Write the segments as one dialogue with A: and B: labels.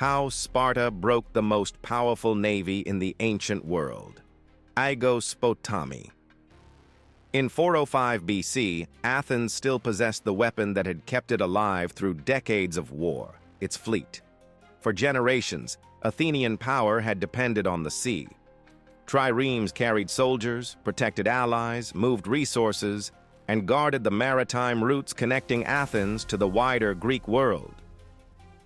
A: How Sparta broke the most powerful navy in the ancient world. Aegospotami. In 405 BC, Athens still possessed the weapon that had kept it alive through decades of war, its fleet. For generations, Athenian power had depended on the sea. Triremes carried soldiers, protected allies, moved resources, and guarded the maritime routes connecting Athens to the wider Greek world.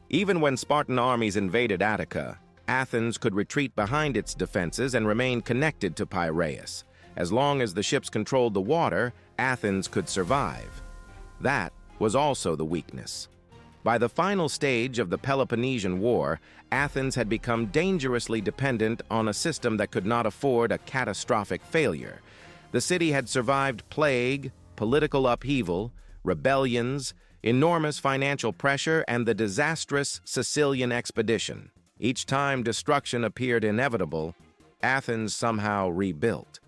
A: Even when Spartan armies invaded Attica, Athens could retreat behind its defenses and remain connected to Piraeus. As long as the ships controlled the water, Athens could survive. That was also the weakness. By the final stage of the Peloponnesian War, Athens had become dangerously dependent on a system that could not afford a catastrophic failure. The city had survived plague, political upheaval, rebellions, enormous financial pressure, and the disastrous Sicilian expedition. Each time destruction appeared inevitable, Athens somehow rebuilt.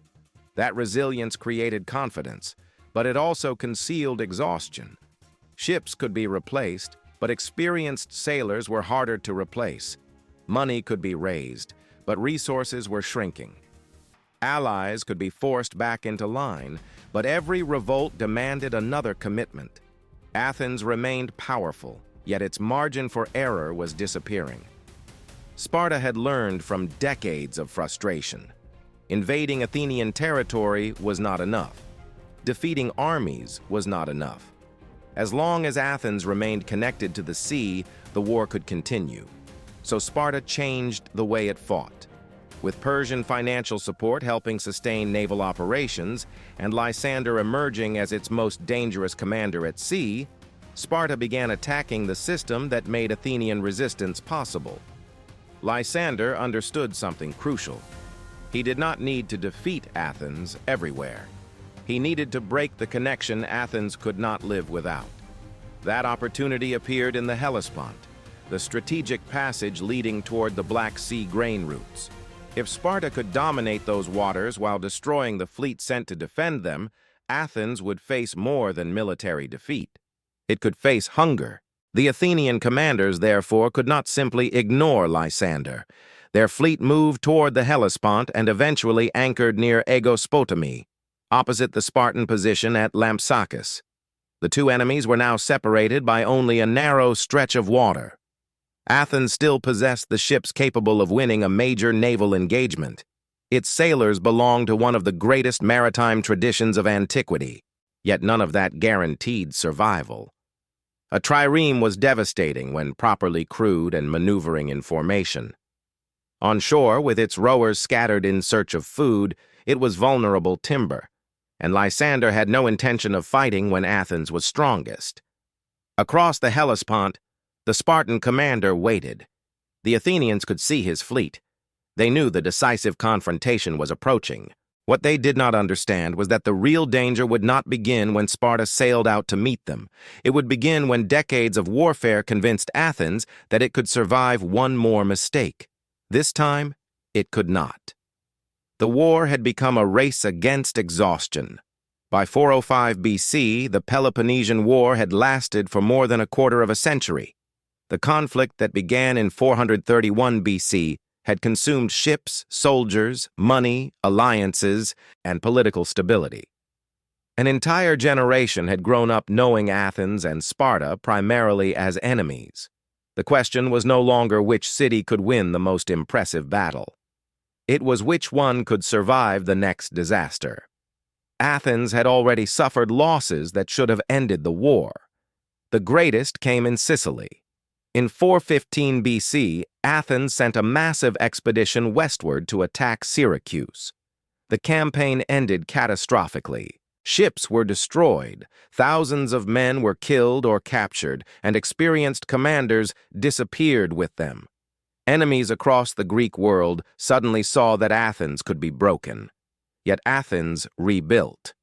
A: That resilience created confidence, but it also concealed exhaustion. Ships could be replaced, but experienced sailors were harder to replace. Money could be raised, but resources were shrinking. Allies could be forced back into line, but every revolt demanded another commitment. Athens remained powerful, yet its margin for error was disappearing. Sparta had learned from decades of frustration. Invading Athenian territory was not enough. Defeating armies was not enough. As long as Athens remained connected to the sea, the war could continue. So Sparta changed the way it fought. With Persian financial support helping sustain naval operations and Lysander emerging as its most dangerous commander at sea, Sparta began attacking the system that made Athenian resistance possible. Lysander understood something crucial. He did not need to defeat Athens everywhere. He needed to break the connection Athens could not live without. That opportunity appeared in the Hellespont, the strategic passage leading toward the Black Sea grain routes. If Sparta could dominate those waters while destroying the fleet sent to defend them, Athens would face more than military defeat. It could face hunger. The Athenian commanders, therefore, could not simply ignore Lysander. Their fleet moved toward the Hellespont and eventually anchored near Aegospotami, opposite the Spartan position at Lampsacus. The two enemies were now separated by only a narrow stretch of water. Athens still possessed the ships capable of winning a major naval engagement. Its sailors belonged to one of the greatest maritime traditions of antiquity, yet none of that guaranteed survival. A trireme was devastating when properly crewed and maneuvering in formation. On shore, with its rowers scattered in search of food, it was vulnerable timber, and Lysander had no intention of fighting when Athens was strongest. Across the Hellespont, the Spartan commander waited. The Athenians could see his fleet. They knew the decisive confrontation was approaching. What they did not understand was that the real danger would not begin when Sparta sailed out to meet them. It would begin when decades of warfare convinced Athens that it could survive one more mistake. This time, it could not. The war had become a race against exhaustion. By 405 BC, the Peloponnesian War had lasted for more than a quarter of a century. The conflict that began in 431 BC had consumed ships, soldiers, money, alliances, and political stability. An entire generation had grown up knowing Athens and Sparta primarily as enemies. The question was no longer which city could win the most impressive battle. It was which one could survive the next disaster. Athens had already suffered losses that should have ended the war. The greatest came in Sicily. In 415 BC, Athens sent a massive expedition westward to attack Syracuse. The campaign ended catastrophically. Ships were destroyed, thousands of men were killed or captured, and experienced commanders disappeared with them. Enemies across the Greek world suddenly saw that Athens could be broken. Yet Athens rebuilt.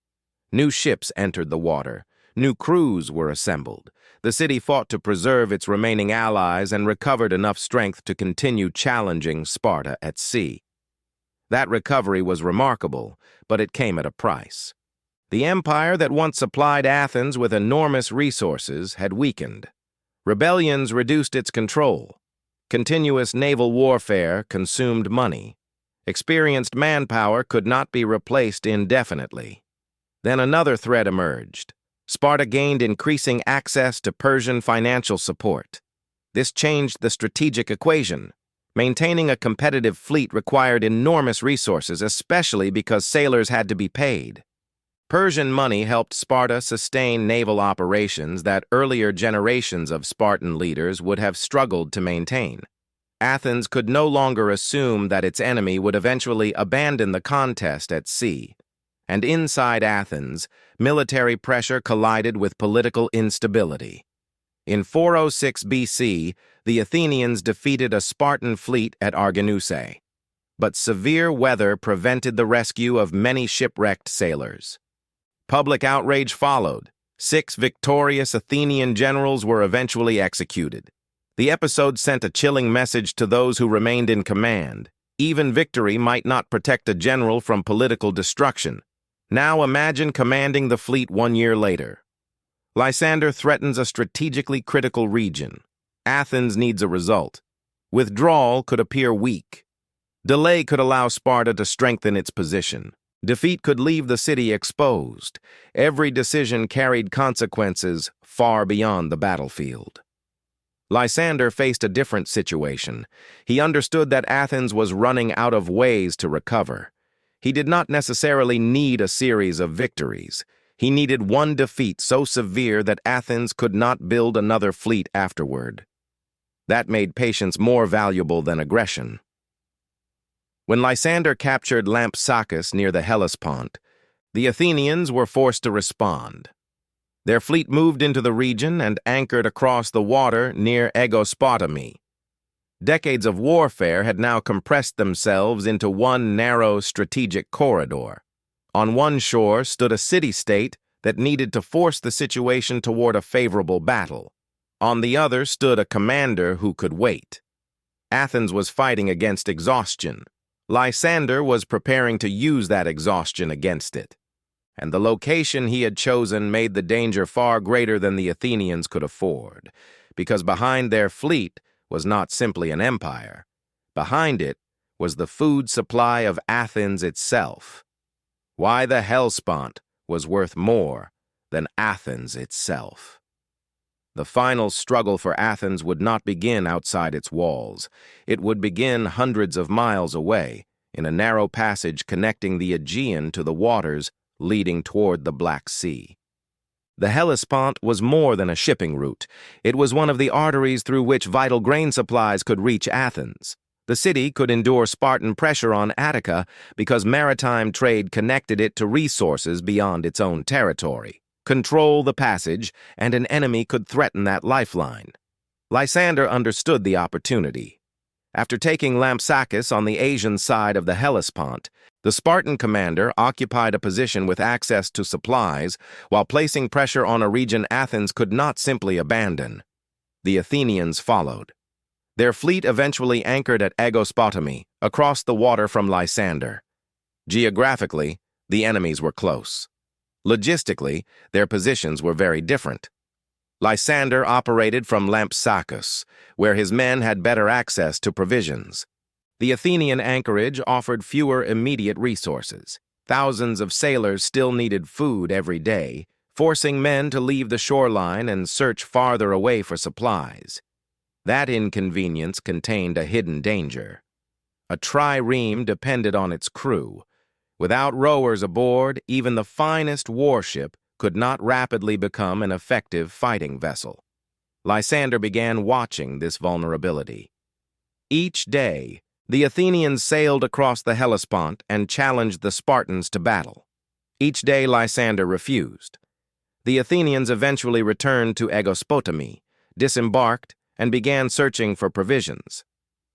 A: New ships entered the water. New crews were assembled. The city fought to preserve its remaining allies and recovered enough strength to continue challenging Sparta at sea. That recovery was remarkable, but it came at a price. The empire that once supplied Athens with enormous resources had weakened. Rebellions reduced its control. Continuous naval warfare consumed money. Experienced manpower could not be replaced indefinitely. Then another threat emerged. Sparta gained increasing access to Persian financial support. This changed the strategic equation. Maintaining a competitive fleet required enormous resources, especially because sailors had to be paid. Persian money helped Sparta sustain naval operations that earlier generations of Spartan leaders would have struggled to maintain. Athens could no longer assume that its enemy would eventually abandon the contest at sea. And inside Athens, military pressure collided with political instability. In 406 BC, the Athenians defeated a Spartan fleet at Arginusae. But severe weather prevented the rescue of many shipwrecked sailors. Public outrage followed. 6 victorious Athenian generals were eventually executed. The episode sent a chilling message to those who remained in command. Even victory might not protect a general from political destruction. Now imagine commanding the fleet 1 year later. Lysander threatens a strategically critical region. Athens needs a result. Withdrawal could appear weak. Delay could allow Sparta to strengthen its position. Defeat could leave the city exposed. Every decision carried consequences far beyond the battlefield. Lysander faced a different situation. He understood that Athens was running out of ways to recover. He did not necessarily need a series of victories. He needed one defeat so severe that Athens could not build another fleet afterward. That made patience more valuable than aggression. When Lysander captured Lampsacus near the Hellespont, the Athenians were forced to respond. Their fleet moved into the region and anchored across the water near Aegospotami. Decades of warfare had now compressed themselves into one narrow strategic corridor. On one shore stood a city-state that needed to force the situation toward a favorable battle. On the other stood a commander who could wait. Athens was fighting against exhaustion. Lysander was preparing to use that exhaustion against it. And the location he had chosen made the danger far greater than the Athenians could afford, because behind their fleet was not simply an empire. Behind it was the food supply of Athens itself. Why the Hellespont was worth more than Athens itself. The final struggle for Athens would not begin outside its walls. It would begin hundreds of miles away, in a narrow passage connecting the Aegean to the waters leading toward the Black Sea. The Hellespont was more than a shipping route. It was one of the arteries through which vital grain supplies could reach Athens. The city could endure Spartan pressure on Attica because maritime trade connected it to resources beyond its own territory. Control the passage, and an enemy could threaten that lifeline. Lysander understood the opportunity. After taking Lampsacus on the Asian side of the Hellespont, the Spartan commander occupied a position with access to supplies while placing pressure on a region Athens could not simply abandon. The Athenians followed. Their fleet eventually anchored at Aegospotami, across the water from Lysander. Geographically, the enemies were close. Logistically, their positions were very different. Lysander operated from Lampsacus, where his men had better access to provisions. The Athenian anchorage offered fewer immediate resources. Thousands of sailors still needed food every day, forcing men to leave the shoreline and search farther away for supplies. That inconvenience contained a hidden danger. A trireme depended on its crew. Without rowers aboard, even the finest warship could not rapidly become an effective fighting vessel. Lysander began watching this vulnerability. Each day, the Athenians sailed across the Hellespont and challenged the Spartans to battle. Each day, Lysander refused. The Athenians eventually returned to Aegospotami, disembarked, and began searching for provisions.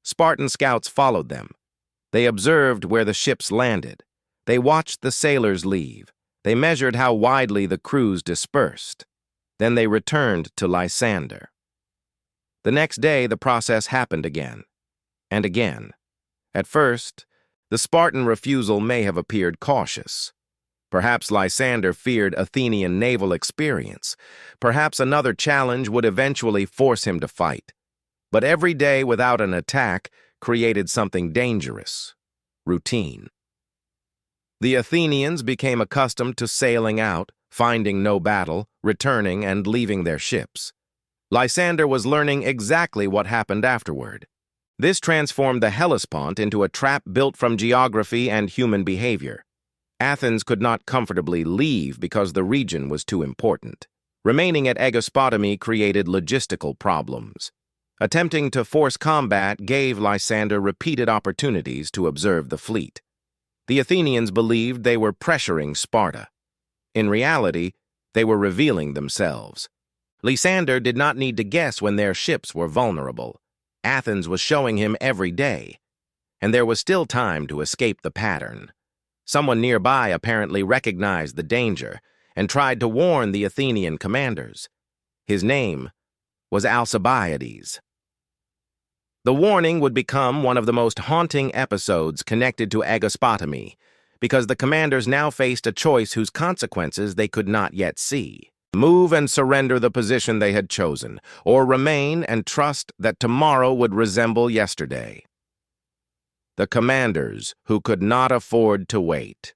A: Spartan scouts followed them. They observed where the ships landed. They watched the sailors leave. They measured how widely the crews dispersed. Then they returned to Lysander. The next day, the process happened again, and again. At first, the Spartan refusal may have appeared cautious. Perhaps Lysander feared Athenian naval experience. Perhaps another challenge would eventually force him to fight. But every day without an attack created something dangerous: routine. The Athenians became accustomed to sailing out, finding no battle, returning and leaving their ships. Lysander was learning exactly what happened afterward. This transformed the Hellespont into a trap built from geography and human behavior. Athens could not comfortably leave because the region was too important. Remaining at Aegospotami created logistical problems. Attempting to force combat gave Lysander repeated opportunities to observe the fleet. The Athenians believed they were pressuring Sparta. In reality, they were revealing themselves. Lysander did not need to guess when their ships were vulnerable. Athens was showing him every day, and there was still time to escape the pattern. Someone nearby apparently recognized the danger and tried to warn the Athenian commanders. His name was Alcibiades. The warning would become one of the most haunting episodes connected to Aegospotami, because the commanders now faced a choice whose consequences they could not yet see. Move and surrender the position they had chosen, or remain and trust that tomorrow would resemble yesterday. The commanders who could not afford to wait.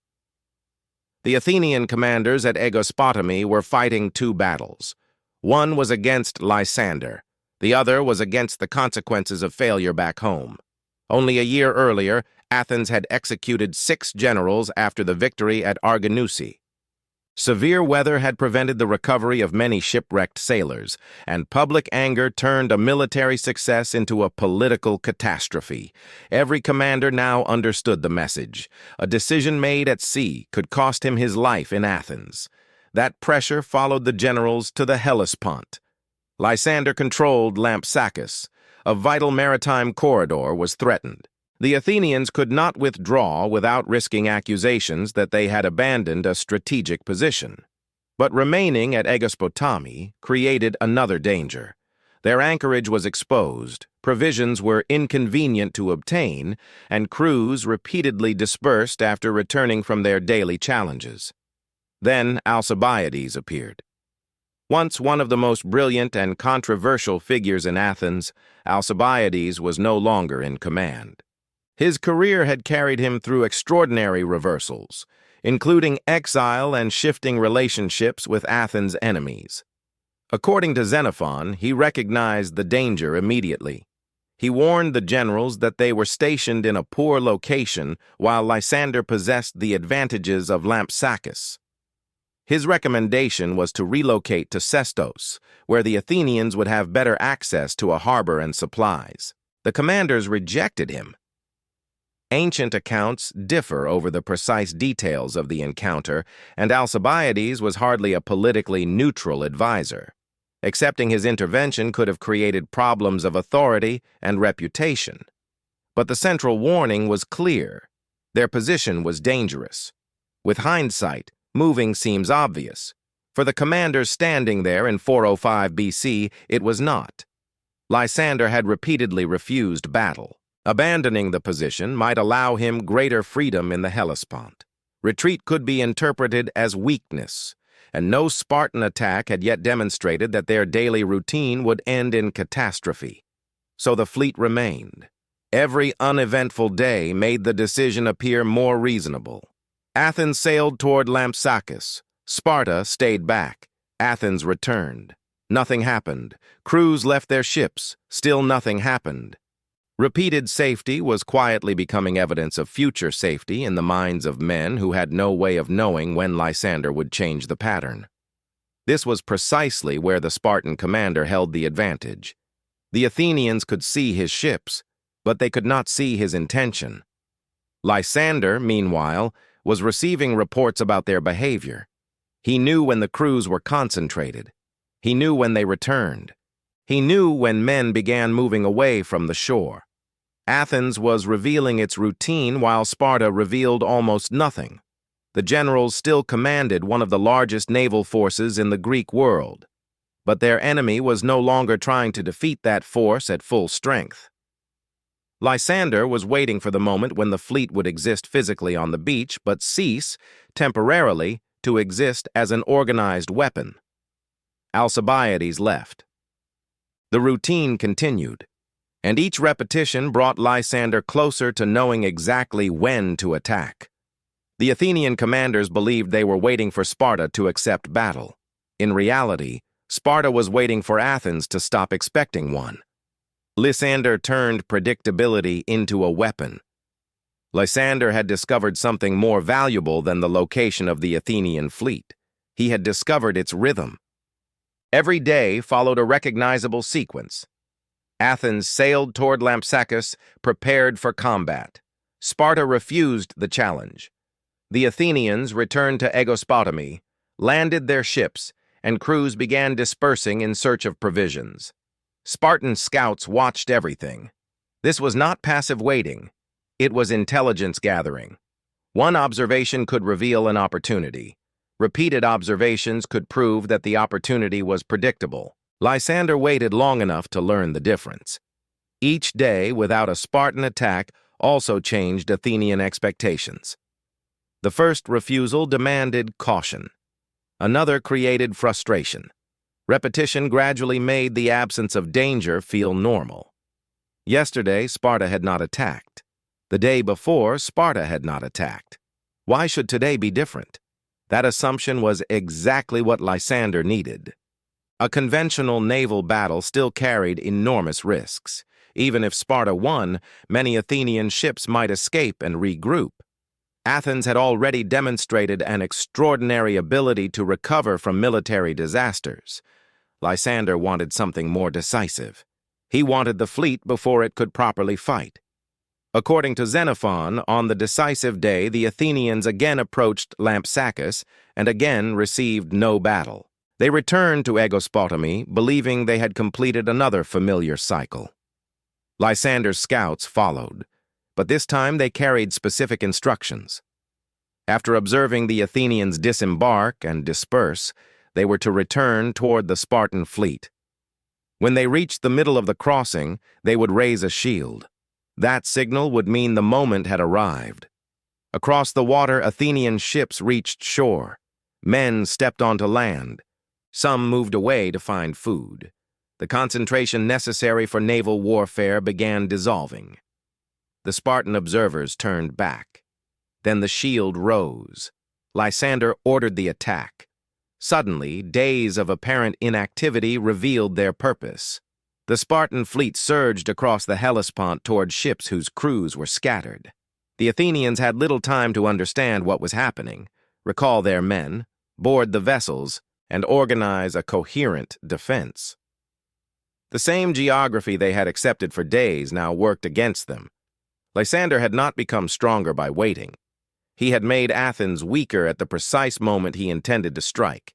A: The Athenian commanders at Aegospotami were fighting two battles. One was against Lysander. The other was against the consequences of failure back home. Only a year earlier, Athens had executed 6 generals after the victory at Arginusi. Severe weather had prevented the recovery of many shipwrecked sailors, and public anger turned a military success into a political catastrophe. Every commander now understood the message. A decision made at sea could cost him his life in Athens. That pressure followed the generals to the Hellespont. Lysander controlled Lampsacus. A vital maritime corridor was threatened. The Athenians could not withdraw without risking accusations that they had abandoned a strategic position. But remaining at Aegospotami created another danger. Their anchorage was exposed, provisions were inconvenient to obtain, and crews repeatedly dispersed after returning from their daily challenges. Then Alcibiades appeared. Once one of the most brilliant and controversial figures in Athens, Alcibiades was no longer in command. His career had carried him through extraordinary reversals, including exile and shifting relationships with Athens' enemies. According to Xenophon, he recognized the danger immediately. He warned the generals that they were stationed in a poor location while Lysander possessed the advantages of Lampsacus. His recommendation was to relocate to Sestos, where the Athenians would have better access to a harbor and supplies. The commanders rejected him. Ancient accounts differ over the precise details of the encounter, and Alcibiades was hardly a politically neutral advisor. Accepting his intervention could have created problems of authority and reputation. But the central warning was clear. Their position was dangerous. With hindsight, moving seems obvious. For the commanders standing there in 405 BC, it was not. Lysander had repeatedly refused battle. Abandoning the position might allow him greater freedom in the Hellespont. Retreat could be interpreted as weakness, and no Spartan attack had yet demonstrated that their daily routine would end in catastrophe. So the fleet remained. Every uneventful day made the decision appear more reasonable. Athens sailed toward Lampsacus. Sparta stayed back. Athens returned. Nothing happened. Crews left their ships. Still nothing happened. Repeated safety was quietly becoming evidence of future safety in the minds of men who had no way of knowing when Lysander would change the pattern. This was precisely where the Spartan commander held the advantage. The Athenians could see his ships, but they could not see his intention. Lysander, meanwhile, was receiving reports about their behavior. He knew when the crews were concentrated. He knew when they returned. He knew when men began moving away from the shore. Athens was revealing its routine while Sparta revealed almost nothing. The generals still commanded one of the largest naval forces in the Greek world, but their enemy was no longer trying to defeat that force at full strength. Lysander was waiting for the moment when the fleet would exist physically on the beach, but cease, temporarily, to exist as an organized weapon. Alcibiades left. The routine continued. and each repetition brought Lysander closer to knowing exactly when to attack. The Athenian commanders believed they were waiting for Sparta to accept battle. In reality, Sparta was waiting for Athens to stop expecting one. Lysander turned predictability into a weapon. Lysander had discovered something more valuable than the location of the Athenian fleet. He had discovered its rhythm. Every day followed a recognizable sequence. Athens sailed toward Lampsacus, prepared for combat. Sparta refused the challenge. The Athenians returned to Aegospotami, landed their ships, and crews began dispersing in search of provisions. Spartan scouts watched everything. This was not passive waiting. It was intelligence gathering. One observation could reveal an opportunity. Repeated observations could prove that the opportunity was predictable. Lysander waited long enough to learn the difference. Each day without a Spartan attack also changed Athenian expectations. The first refusal demanded caution. Another created frustration. Repetition gradually made the absence of danger feel normal. Yesterday, Sparta had not attacked. The day before, Sparta had not attacked. Why should today be different? That assumption was exactly what Lysander needed. A conventional naval battle still carried enormous risks. Even if Sparta won, many Athenian ships might escape and regroup. Athens had already demonstrated an extraordinary ability to recover from military disasters. Lysander wanted something more decisive. He wanted the fleet before it could properly fight. According to Xenophon, on the decisive day, the Athenians again approached Lampsacus and again received no battle. They returned to Aegospotami, believing they had completed another familiar cycle. Lysander's scouts followed, but this time they carried specific instructions. After observing the Athenians disembark and disperse, they were to return toward the Spartan fleet. When they reached the middle of the crossing, they would raise a shield. That signal would mean the moment had arrived. Across the water, Athenian ships reached shore. Men stepped onto land. Some moved away to find food. The concentration necessary for naval warfare began dissolving. The Spartan observers turned back. Then the shield rose. Lysander ordered the attack. Suddenly, days of apparent inactivity revealed their purpose. The Spartan fleet surged across the Hellespont toward ships whose crews were scattered. The Athenians had little time to understand what was happening, recall their men, board the vessels, and organize a coherent defense. The same geography they had accepted for days now worked against them. Lysander had not become stronger by waiting. He had made Athens weaker at the precise moment he intended to strike.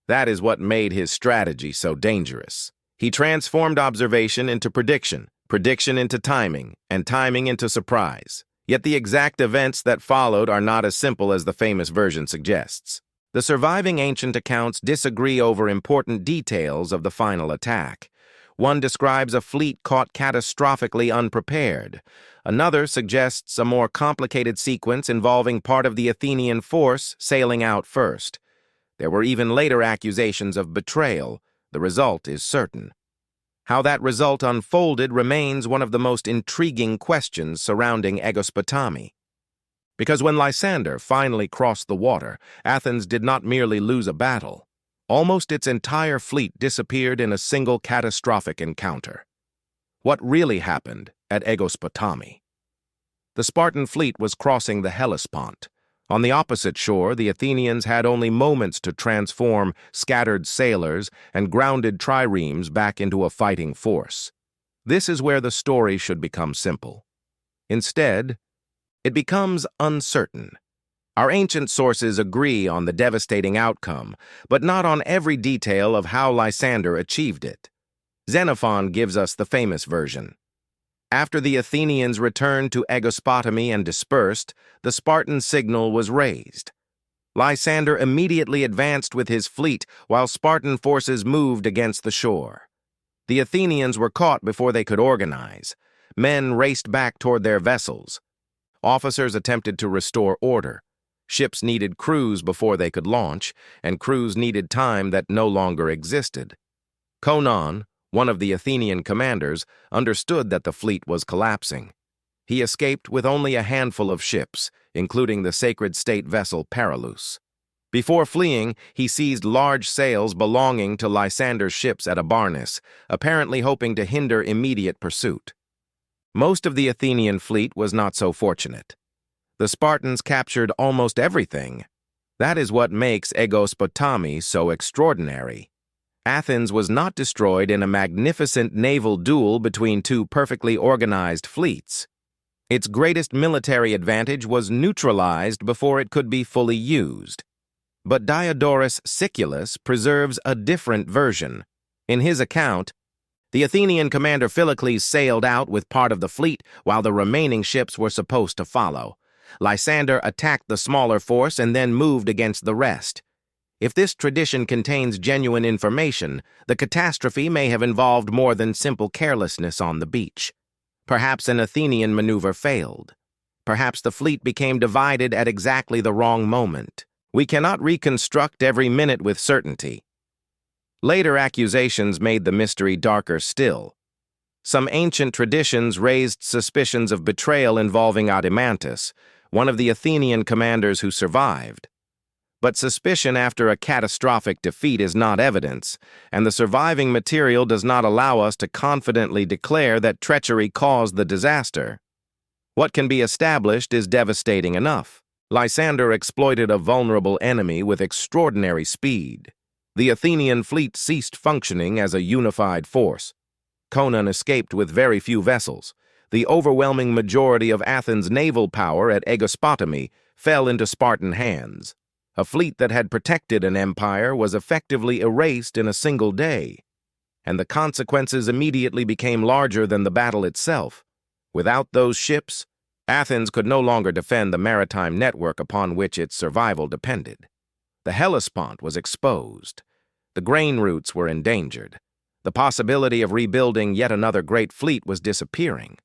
A: That is what made his strategy so dangerous. He transformed observation into prediction, prediction into timing, and timing into surprise. Yet the exact events that followed are not as simple as the famous version suggests. The surviving ancient accounts disagree over important details of the final attack. One describes a fleet caught catastrophically unprepared. Another suggests a more complicated sequence involving part of the Athenian force sailing out first. There were even later accusations of betrayal. The result is certain. How that result unfolded remains one of the most intriguing questions surrounding Aegospotami. Because when Lysander finally crossed the water, Athens did not merely lose a battle. Almost its entire fleet disappeared in a single catastrophic encounter. What really happened at Aegospotami? The Spartan fleet was crossing the Hellespont. On the opposite shore, the Athenians had only moments to transform scattered sailors and grounded triremes back into a fighting force. This is where the story should become simple. Instead, it becomes uncertain. Our ancient sources agree on the devastating outcome, but not on every detail of how Lysander achieved it. Xenophon gives us the famous version. After the Athenians returned to Aegospotami and dispersed, the Spartan signal was raised. Lysander immediately advanced with his fleet while Spartan forces moved against the shore. The Athenians were caught before they could organize. Men raced back toward their vessels. Officers attempted to restore order. Ships needed crews before they could launch, and crews needed time that no longer existed. Conon, One of the Athenian commanders understood that the fleet was collapsing. He escaped with only a handful of ships, including the sacred state vessel Perillus. Before fleeing, he seized large sails belonging to Lysander's ships at Abarnus, apparently hoping to hinder immediate pursuit. Most of the Athenian fleet was not so fortunate. The Spartans captured almost everything. That is what makes Aegospotami so extraordinary. Athens was not destroyed in a magnificent naval duel between two perfectly organized fleets. Its greatest military advantage was neutralized before it could be fully used. But Diodorus Siculus preserves a different version. In his account, the Athenian commander Philocles sailed out with part of the fleet while the remaining ships were supposed to follow. Lysander attacked the smaller force and then moved against the rest. If this tradition contains genuine information, the catastrophe may have involved more than simple carelessness on the beach. Perhaps an Athenian maneuver failed. Perhaps the fleet became divided at exactly the wrong moment. We cannot reconstruct every minute with certainty. Later accusations made the mystery darker still. Some ancient traditions raised suspicions of betrayal involving Adimantus, one of the Athenian commanders who survived. But suspicion after a catastrophic defeat is not evidence, and the surviving material does not allow us to confidently declare that treachery caused the disaster. What can be established is devastating enough. Lysander exploited a vulnerable enemy with extraordinary speed. The Athenian fleet ceased functioning as a unified force. Conon escaped with very few vessels. The overwhelming majority of Athens' naval power at Aegospotami fell into Spartan hands. A fleet that had protected an empire was effectively erased in a single day, and the consequences immediately became larger than the battle itself. Without those ships, Athens could no longer defend the maritime network upon which its survival depended. The Hellespont was exposed. The grain routes were endangered. The possibility of rebuilding yet another great fleet was disappearing.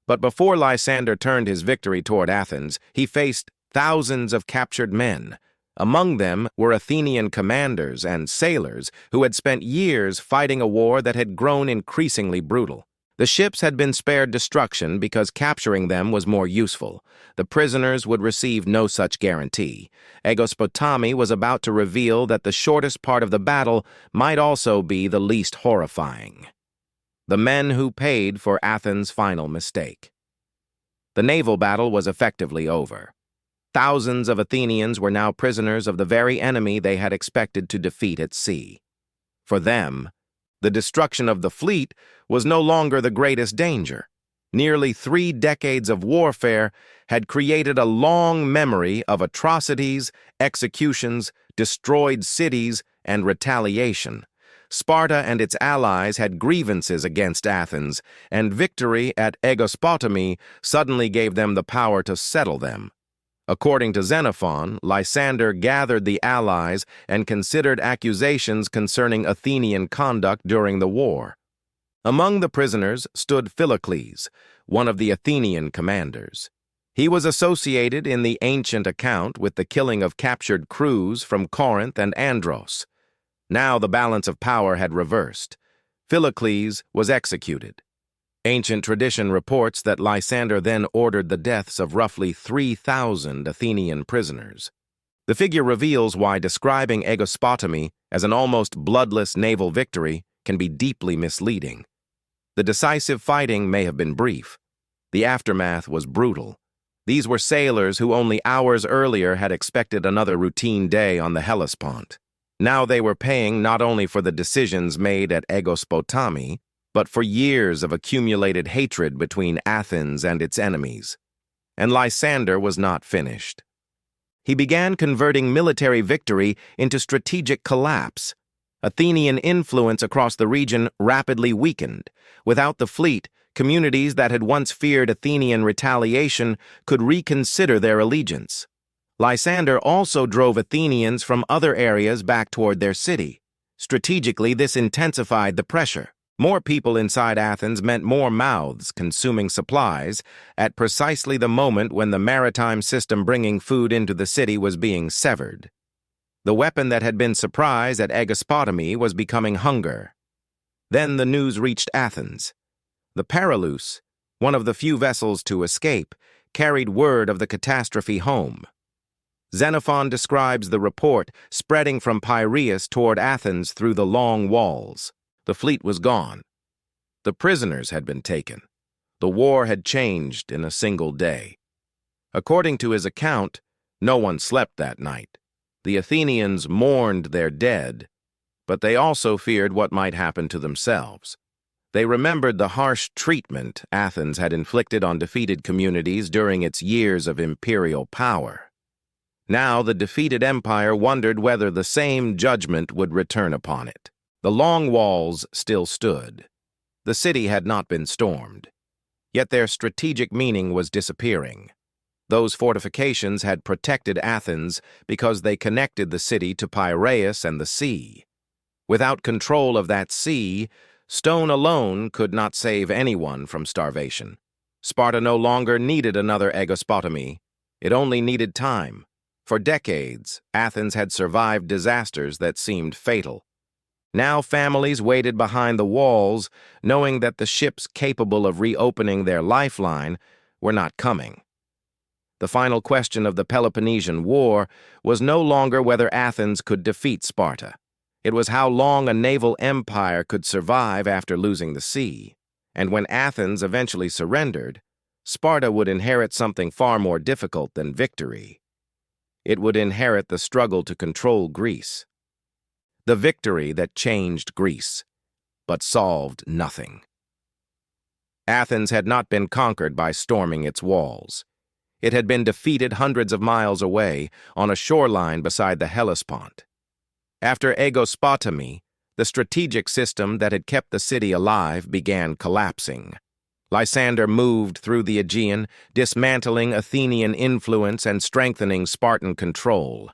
A: But before Lysander turned his victory toward Athens, he faced thousands of captured men. Among them were Athenian commanders and sailors who had spent years fighting a war that had grown increasingly brutal. The ships had been spared destruction because capturing them was more useful. The prisoners would receive no such guarantee. Aegospotami was about to reveal that the shortest part of the battle might also be the least horrifying. The men who paid for Athens' final mistake. The naval battle was effectively over. Thousands of Athenians were now prisoners of the very enemy they had expected to defeat at sea. For them, the destruction of the fleet was no longer the greatest danger. Nearly 3 decades of warfare had created a long memory of atrocities, executions, destroyed cities, and retaliation. Sparta and its allies had grievances against Athens, and victory at Aegospotami suddenly gave them the power to settle them. According to Xenophon, Lysander gathered the allies and considered accusations concerning Athenian conduct during the war. Among the prisoners stood Philocles, one of the Athenian commanders. He was associated in the ancient account with the killing of captured crews from Corinth and Andros. Now the balance of power had reversed. Philocles was executed. Ancient tradition reports that Lysander then ordered the deaths of roughly 3,000 Athenian prisoners. The figure reveals why describing Aegospotami as an almost bloodless naval victory can be deeply misleading. The decisive fighting may have been brief. The aftermath was brutal. These were sailors who only hours earlier had expected another routine day on the Hellespont. Now they were paying not only for the decisions made at Aegospotami, but for years of accumulated hatred between Athens and its enemies. And Lysander was not finished. He began converting military victory into strategic collapse. Athenian influence across the region rapidly weakened. Without the fleet, communities that had once feared Athenian retaliation could reconsider their allegiance. Lysander also drove Athenians from other areas back toward their city. Strategically, this intensified the pressure. More people inside Athens meant more mouths consuming supplies at precisely the moment when the maritime system bringing food into the city was being severed. The weapon that had been surprise at Aegospotami was becoming hunger. Then the news reached Athens. The Paralus, one of the few vessels to escape, carried word of the catastrophe home. Xenophon describes the report spreading from Piraeus toward Athens through the long walls. The fleet was gone. The prisoners had been taken. The war had changed in a single day. According to his account, no one slept that night. The Athenians mourned their dead, but they also feared what might happen to themselves. They remembered the harsh treatment Athens had inflicted on defeated communities during its years of imperial power. Now the defeated empire wondered whether the same judgment would return upon it. The long walls still stood. The city had not been stormed. Yet their strategic meaning was disappearing. Those fortifications had protected Athens because they connected the city to Piraeus and the sea. Without control of that sea, stone alone could not save anyone from starvation. Sparta no longer needed another Aegospotami. It only needed time. For decades, Athens had survived disasters that seemed fatal. Now families waited behind the walls, knowing that the ships capable of reopening their lifeline were not coming. The final question of the Peloponnesian War was no longer whether Athens could defeat Sparta. It was how long a naval empire could survive after losing the sea. And when Athens eventually surrendered, Sparta would inherit something far more difficult than victory. It would inherit the struggle to control Greece. The victory that changed Greece, but solved nothing. Athens had not been conquered by storming its walls. It had been defeated hundreds of miles away on a shoreline beside the Hellespont. After Aegospotami, the strategic system that had kept the city alive began collapsing. Lysander moved through the Aegean, dismantling Athenian influence and strengthening Spartan control.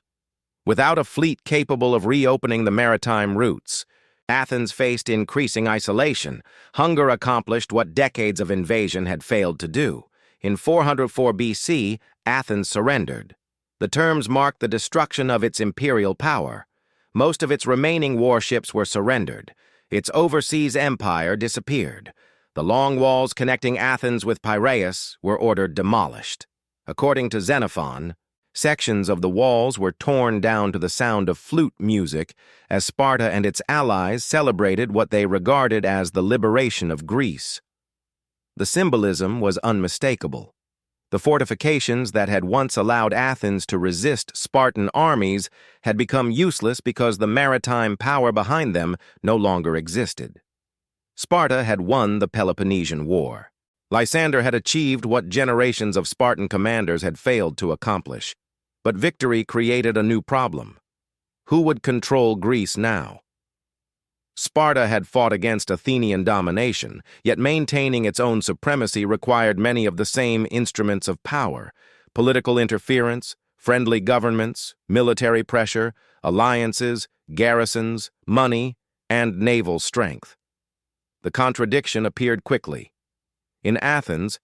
A: Without a fleet capable of reopening the maritime routes, Athens faced increasing isolation. Hunger accomplished what decades of invasion had failed to do. In 404 BC, Athens surrendered. The terms marked the destruction of its imperial power. Most of its remaining warships were surrendered. Its overseas empire disappeared. The long walls connecting Athens with Piraeus were ordered demolished. According to Xenophon, sections of the walls were torn down to the sound of flute music as Sparta and its allies celebrated what they regarded as the liberation of Greece. The symbolism was unmistakable. The fortifications that had once allowed Athens to resist Spartan armies had become useless because the maritime power behind them no longer existed. Sparta had won the Peloponnesian War. Lysander had achieved what generations of Spartan commanders had failed to accomplish. But victory created a new problem. Who would control Greece now? Sparta had fought against Athenian domination, yet maintaining its own supremacy required many of the same instruments of power: political interference, friendly governments, military pressure, alliances, garrisons, money, and naval strength. The contradiction appeared quickly. In Athens,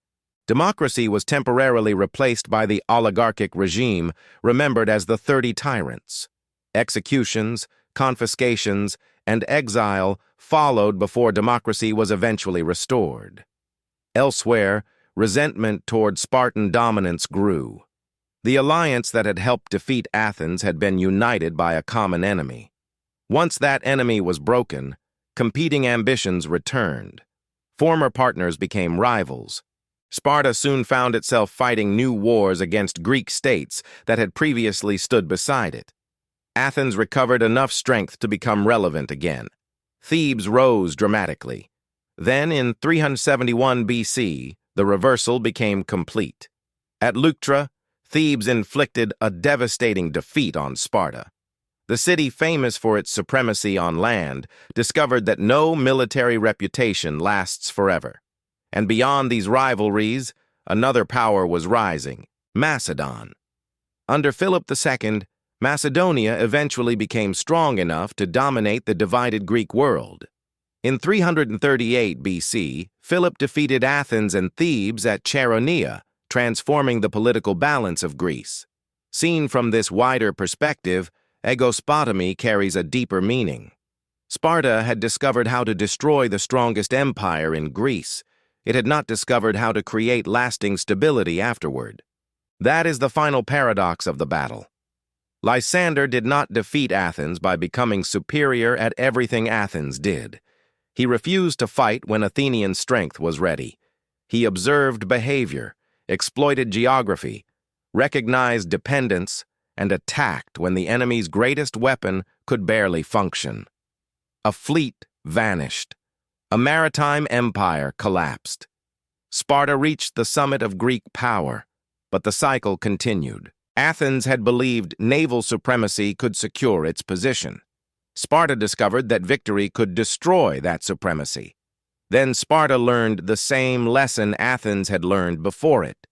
A: democracy was temporarily replaced by the oligarchic regime remembered as the 30 Tyrants. Executions, confiscations, and exile followed before democracy was eventually restored. Elsewhere, resentment toward Spartan dominance grew. The alliance that had helped defeat Athens had been united by a common enemy. Once that enemy was broken, competing ambitions returned. Former partners became rivals. Sparta soon found itself fighting new wars against Greek states that had previously stood beside it. Athens recovered enough strength to become relevant again. Thebes rose dramatically. Then, in 371 BC, the reversal became complete. At Leuctra, Thebes inflicted a devastating defeat on Sparta. The city, famous for its supremacy on land, discovered that no military reputation lasts forever. And beyond these rivalries, another power was rising: Macedon. Under Philip II, Macedonia eventually became strong enough to dominate the divided Greek world. In 338 BC, Philip defeated Athens and Thebes at Chaeronea, transforming the political balance of Greece. Seen from this wider perspective, Aegospotami carries a deeper meaning. Sparta had discovered how to destroy the strongest empire in Greece. It had not discovered how to create lasting stability afterward. That is the final paradox of the battle. Lysander did not defeat Athens by becoming superior at everything Athens did. He refused to fight when Athenian strength was ready. He observed behavior, exploited geography, recognized dependence, and attacked when the enemy's greatest weapon could barely function. A fleet vanished. A maritime empire collapsed. Sparta reached the summit of Greek power, but the cycle continued. Athens had believed naval supremacy could secure its position. Sparta discovered that victory could destroy that supremacy. Then Sparta learned the same lesson Athens had learned before it.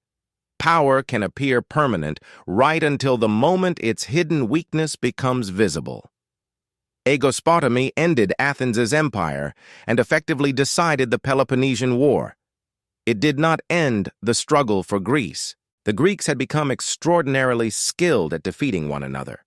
A: Power can appear permanent right until the moment its hidden weakness becomes visible. Aegospotami ended Athens' empire and effectively decided the Peloponnesian War. It did not end the struggle for Greece. The Greeks had become extraordinarily skilled at defeating one another.